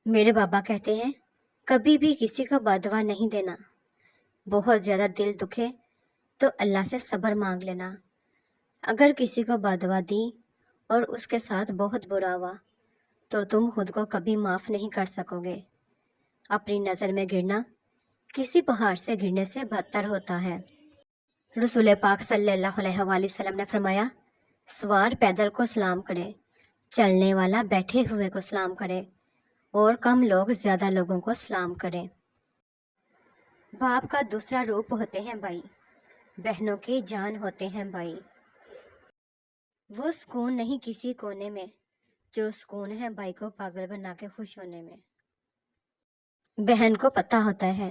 میرے بابا کہتے ہیں کبھی بھی کسی کو بددعا نہیں دینا۔ بہت زیادہ دل دکھے تو اللہ سے صبر مانگ لینا۔ اگر کسی کو بددعا دی اور اس کے ساتھ بہت برا ہوا تو تم خود کو کبھی معاف نہیں کر سکو گے۔ اپنی نظر میں گرنا کسی پہاڑ سے گرنے سے بدتر ہوتا ہے۔ رسول پاک صلی اللہ علیہ وآلہ وسلم نے فرمایا، سوار پیدل کو سلام کرے، چلنے والا بیٹھے ہوئے کو سلام کرے اور کم لوگ زیادہ لوگوں کو سلام کریں۔ باپ کا دوسرا روپ ہوتے ہیں بھائی، بہنوں کی جان ہوتے ہیں بھائی۔ وہ سکون نہیں کسی کونے میں جو سکون ہے بھائی کو پاگل بنا کے خوش ہونے میں۔ بہن کو پتہ ہوتا ہے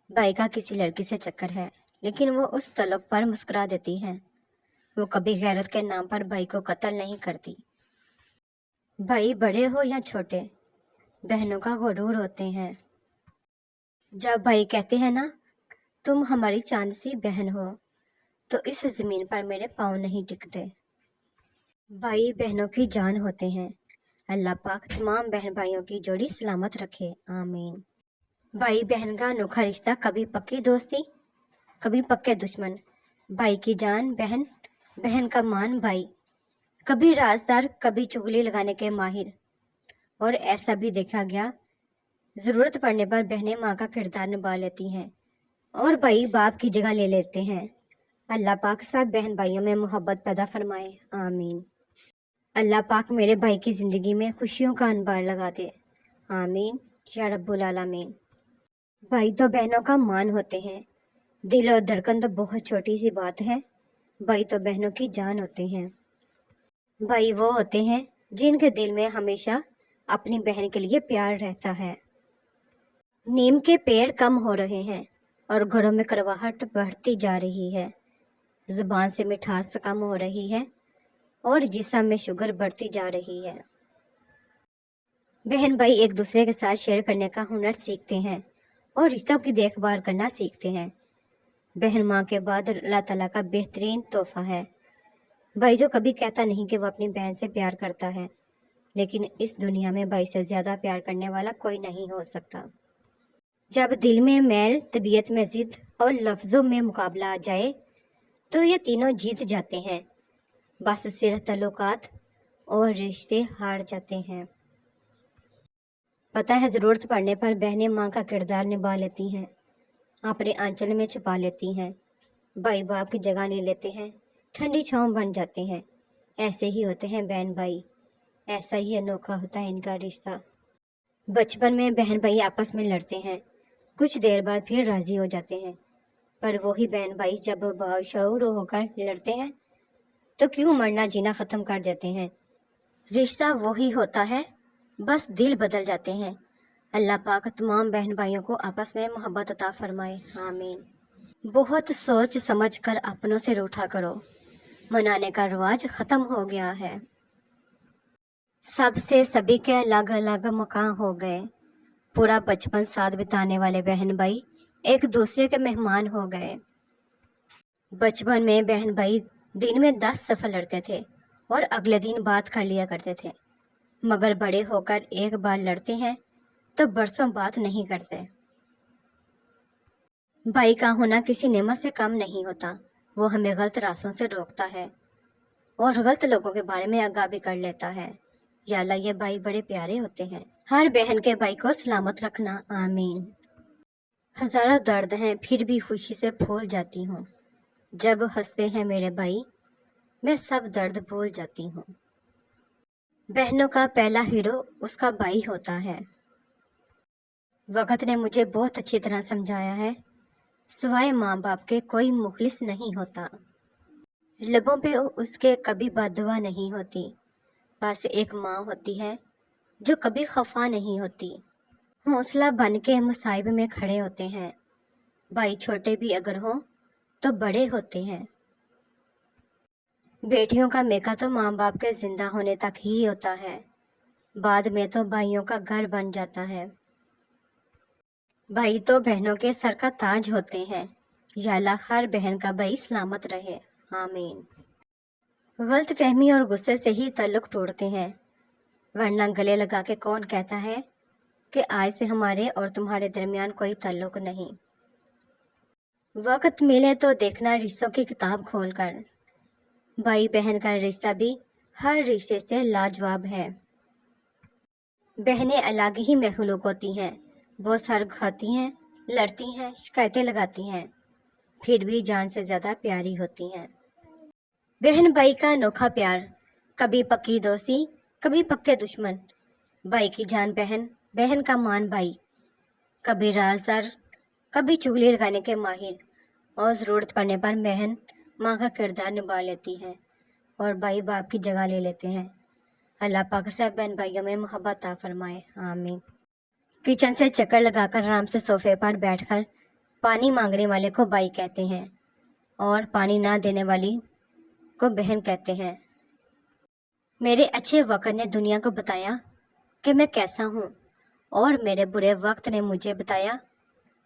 بھائی کا کسی لڑکی سے چکر ہے، لیکن وہ اس تعلق پر مسکرا دیتی ہے۔ وہ کبھی غیرت کے نام پر بھائی کو قتل نہیں کرتی۔ بھائی بڑے ہو یا چھوٹے، بہنوں کا غرور ہوتے ہیں۔ جب بھائی کہتے ہیں نا، تم ہماری چاند سی بہن ہو، تو اس زمین پر میرے پاؤں نہیں ٹکتے۔ بھائی بہنوں کی جان ہوتے ہیں۔ اللہ پاک تمام بہن بھائیوں کی جوڑی سلامت رکھے، آمین۔ بھائی بہن کا انوکھا رشتہ، کبھی پکی دوستی کبھی پکے دشمن۔ بھائی کی جان بہن، بہن کا مان بھائی، کبھی رازدار کبھی چغلی لگانے کے ماہر۔ اور ایسا بھی دیکھا گیا، ضرورت پڑنے پر بہنیں ماں کا کردار نبھا لیتی ہیں اور بھائی باپ کی جگہ لے لیتے ہیں۔ اللہ پاک سب بہن بھائیوں میں محبت پیدا فرمائے، آمین۔ اللہ پاک میرے بھائی کی زندگی میں خوشیوں کا انبار لگا دے، آمین یا رب العالمین۔ بھائی تو بہنوں کا مان ہوتے ہیں۔ دل اور دھڑکن تو بہت چھوٹی سی بات ہے، بھائی تو بہنوں کی جان ہوتے ہیں۔ بھائی وہ ہوتے ہیں جن کے دل میں ہمیشہ اپنی بہن کے لیے پیار رہتا ہے۔ نیم کے پیڑ کم ہو رہے ہیں اور گھروں میں کڑواہٹ بڑھتی جا رہی ہے، زبان سے مٹھاس کم ہو رہی ہے اور جسم میں شوگر بڑھتی جا رہی ہے۔ بہن بھائی ایک دوسرے کے ساتھ شیئر کرنے کا ہنر سیکھتے ہیں اور رشتوں کی دیکھ بھال کرنا سیکھتے ہیں۔ بہن ماں کے بعد اللہ تعالیٰ کا بہترین تحفہ ہے۔ بھائی جو کبھی کہتا نہیں کہ وہ اپنی بہن سے پیار کرتا ہے، لیکن اس دنیا میں بھائی سے زیادہ پیار کرنے والا کوئی نہیں ہو سکتا۔ جب دل میں میل، طبیعت میں ضد اور لفظوں میں مقابلہ آ جائے تو یہ تینوں جیت جاتے ہیں، بس صرف تعلقات اور رشتے ہار جاتے ہیں۔ پتہ ہے ضرورت پڑنے پر بہنیں ماں کا کردار نبھا لیتی ہیں، اپنے آنچل میں چھپا لیتی ہیں، بھائی باپ کی جگہ لے لیتے ہیں، ٹھنڈی چھاؤں بن جاتے ہیں۔ ایسے ہی ہوتے ہیں بہن بھائی، ایسا ہی انوکھا ہوتا ہے ان کا رشتہ۔ بچپن میں بہن بھائی آپس میں لڑتے ہیں، کچھ دیر بعد پھر راضی ہو جاتے ہیں، پر وہی بہن بھائی جب باشعور ہو کر لڑتے ہیں تو کیوں مرنا جینا ختم کر دیتے ہیں۔ رشتہ وہی ہوتا ہے، بس دل بدل جاتے ہیں۔ اللہ پاک تمام بہن بھائیوں کو آپس میں محبت عطا فرمائے، آمین۔ بہت سوچ سمجھ کر اپنوں سے روٹھا کرو، منانے کا رواج ختم ہو گیا ہے۔ سب سے سبھی کے الگ الگ مکان ہو گئے، پورا بچپن ساتھ بتانے والے بہن بھائی ایک دوسرے کے مہمان ہو گئے۔ بچپن میں بہن بھائی دن میں 10 دفعہ لڑتے تھے اور اگلے دن بات کر لیا کرتے تھے، مگر بڑے ہو کر ایک بار لڑتے ہیں تو برسوں بات نہیں کرتے۔ بھائی کا ہونا کسی نعمت سے کم نہیں ہوتا، وہ ہمیں غلط راستوں سے روکتا ہے اور غلط لوگوں کے بارے میں آگاہ بھی کر لیتا ہے۔ یا اللہ یہ بھائی بڑے پیارے ہوتے ہیں۔ ہر بہن کے بھائی کو سلامت رکھنا، آمین۔ ہزاروں درد ہیں پھر بھی خوشی سے پھول جاتی ہوں، جب ہنستے ہیں میرے بھائی میں سب درد بھول جاتی ہوں۔ بہنوں کا پہلا ہیرو اس کا بھائی ہوتا ہے۔ وقت نے مجھے بہت اچھی طرح سمجھایا ہے، سوائے ماں باپ کے کوئی مخلص نہیں ہوتا۔ لبوں پہ اس کے کبھی بددعا نہیں ہوتی، بس ایک ماں ہوتی ہے جو کبھی خفا نہیں ہوتی، حوصلہ بن کے مصائب میں کھڑے ہوتے ہیں۔ بھائی چھوٹے بھی اگر ہوں تو بڑے ہوتے ہیں۔ بیٹیوں کا میکا تو ماں باپ کے زندہ ہونے تک ہی ہوتا ہے، بعد میں تو بھائیوں کا گھر بن جاتا ہے۔ بھائی تو بہنوں کے سر کا تاج ہوتے ہیں۔ یا اللہ ہر بہن کا بھائی سلامت رہے، آمین۔ غلط فہمی اور غصے سے ہی تعلق توڑتے ہیں، ورنہ گلے لگا کے کون کہتا ہے کہ آج سے ہمارے اور تمہارے درمیان کوئی تعلق نہیں۔ وقت ملے تو دیکھنا رشتوں کی کتاب کھول کر، بھائی بہن کا رشتہ بھی ہر رشتے سے لاجواب ہے۔ بہنیں الگ ہی مخلوق ہوتی ہیں، وہ سر کھاتی ہیں، لڑتی ہیں، شکایتیں لگاتی ہیں، پھر بھی جان سے زیادہ پیاری ہوتی ہیں۔ بہن بھائی کا انوکھا پیار، کبھی پکی دوستی، کبھی پکے دشمن، بھائی کی جان بہن، بہن کا مان بھائی، کبھی رازدار، کبھی چغلی لگانے کے ماہر، اور ضرورت پڑنے پر بہن ماں کا کردار نبھا لیتی ہے اور بھائی باپ کی جگہ لے لیتے ہیں۔ اللہ پاک سب بہن بھائیوں میں محبت عطا فرمائے، آمین۔ کچن سے چکر لگا کر آرام سے صوفے پر بیٹھ کر پانی مانگنے والے کو بھائی کہتے ہیں اور پانی نہ دینے والی کو بہن کہتے ہیں۔ میرے اچھے وقت نے دنیا کو بتایا کہ میں کیسا ہوں، اور میرے برے وقت نے مجھے بتایا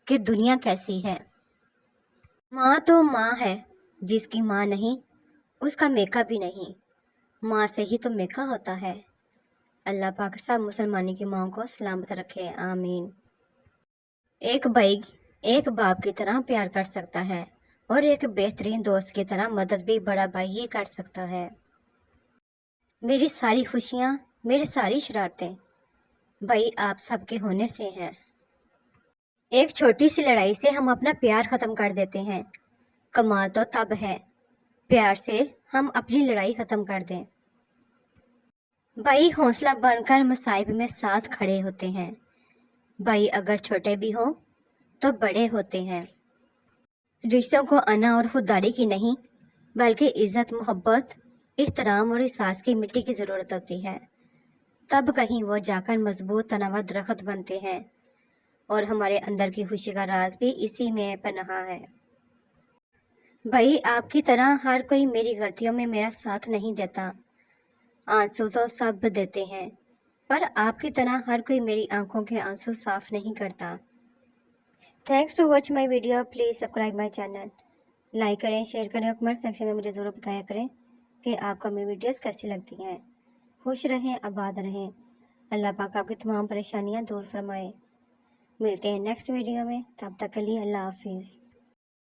کہ دنیا کیسی ہے۔ ماں تو ماں ہے، جس کی ماں نہیں اس کا میکا بھی نہیں، ماں سے ہی تو میکا ہوتا ہے۔ اللہ پاک سب مسلمانی کی ماں کو سلامت رکھے، آمین۔ ایک بھائی ایک باپ کی طرح پیار کر سکتا ہے اور ایک بہترین دوست کی طرح مدد بھی بڑا بھائی ہی کر سکتا ہے۔ میری ساری خوشیاں، میری ساری شرارتیں بھائی آپ سب کے ہونے سے ہیں۔ ایک چھوٹی سی لڑائی سے ہم اپنا پیار ختم کر دیتے ہیں، کمال تو تب ہے پیار سے ہم اپنی لڑائی ختم کر دیں۔ بھائی حوصلہ بن کر مصائب میں ساتھ کھڑے ہوتے ہیں، بھائی اگر چھوٹے بھی ہوں تو بڑے ہوتے ہیں۔ رشتوں کو انا اور خودداری کی نہیں بلکہ عزت، محبت، احترام اور احساس کی مٹی کی ضرورت ہوتی ہے، تب کہیں وہ جا کر مضبوط تناور درخت بنتے ہیں، اور ہمارے اندر کی خوشی کا راز بھی اسی میں پنہاں ہے۔ بھائی آپ کی طرح ہر کوئی میری غلطیوں میں میرا ساتھ نہیں دیتا، آنسو تو سب دیتے ہیں، پر آپ کی طرح ہر کوئی میری آنکھوں کے آنسو صاف نہیں کرتا۔ Thanks to watch my video, please subscribe my channel, like کریں، شیئر کریں اور کمنٹ سیکشن میں مجھے ضرور بتایا کریں کہ آپ کو میری ویڈیوز کیسی لگتی ہیں۔ خوش رہیں، آباد رہیں، اللہ پاک آپ کی تمام پریشانیاں دور فرمائے۔ ملتے ہیں نیکسٹ ویڈیو میں، تب تک کے لیے اللہ حافظ۔